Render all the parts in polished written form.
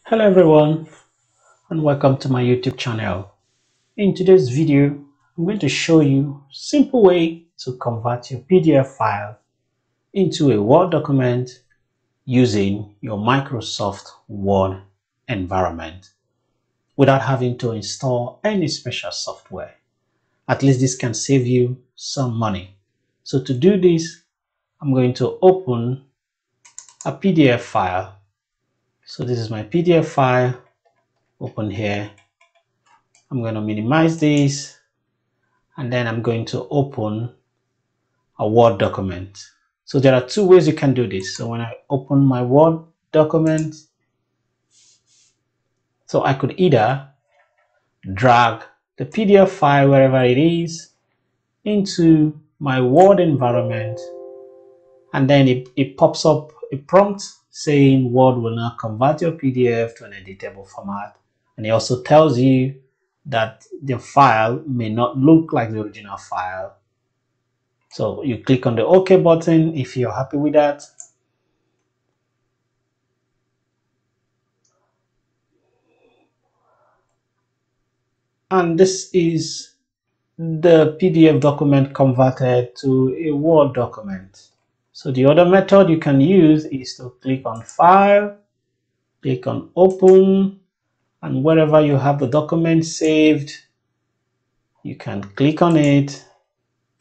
Hello everyone and welcome to my YouTube channel. In today's video, I'm going to show you a simple way to convert your PDF file into a Word document using your Microsoft Word environment without having to install any special software. At least this can save you some money. So to do this, I'm going to open a PDF file. So this is my PDF file. Open here. I'm going to minimize this and then I'm going to open a Word document. So there are two ways you can do this. So when I open my Word document, so I could either drag the PDF file wherever it is into my Word environment, and then it pops up a prompt saying Word will now convert your PDF to an editable format, and it also tells you that the file may not look like the original file. So you click on the OK button if you're happy with that. And this is the PDF document converted to a Word document. So the other method you can use is to click on File, click on Open, and wherever you have the document saved, you can click on it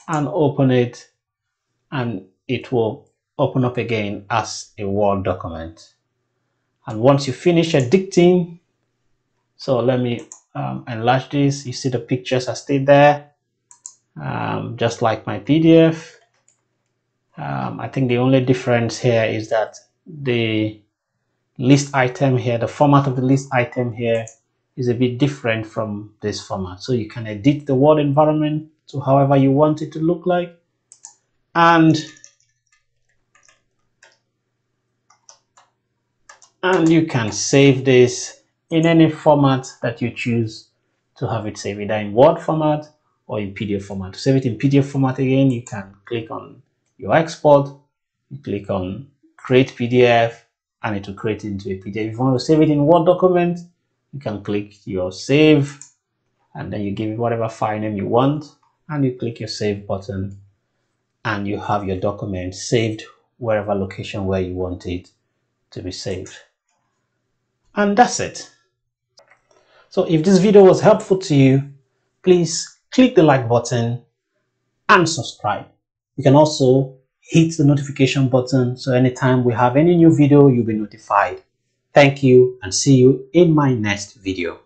and open it, and it will open up again as a Word document. And once you finish editing, so let me enlarge this. You see the pictures are still there, just like my PDF. I think the only difference here is that the list item here, the format of the list item here is a bit different from this format. So you can edit the Word environment to however you want it to look like. And you can save this in any format that you choose to have it saved, either in Word format or in PDF format. To save it in PDF format again, you can click on your export, you click on create PDF, and it will create it into a PDF. If you want to save it in Word document, you can click your save, and then you give it whatever file name you want, and you click your save button, and you have your document saved wherever location where you want it to be saved. And that's it. So if this video was helpful to you, please click the like button and subscribe. You can also hit the notification button so anytime we have any new video, you'll be notified. Thank you and see you in my next video.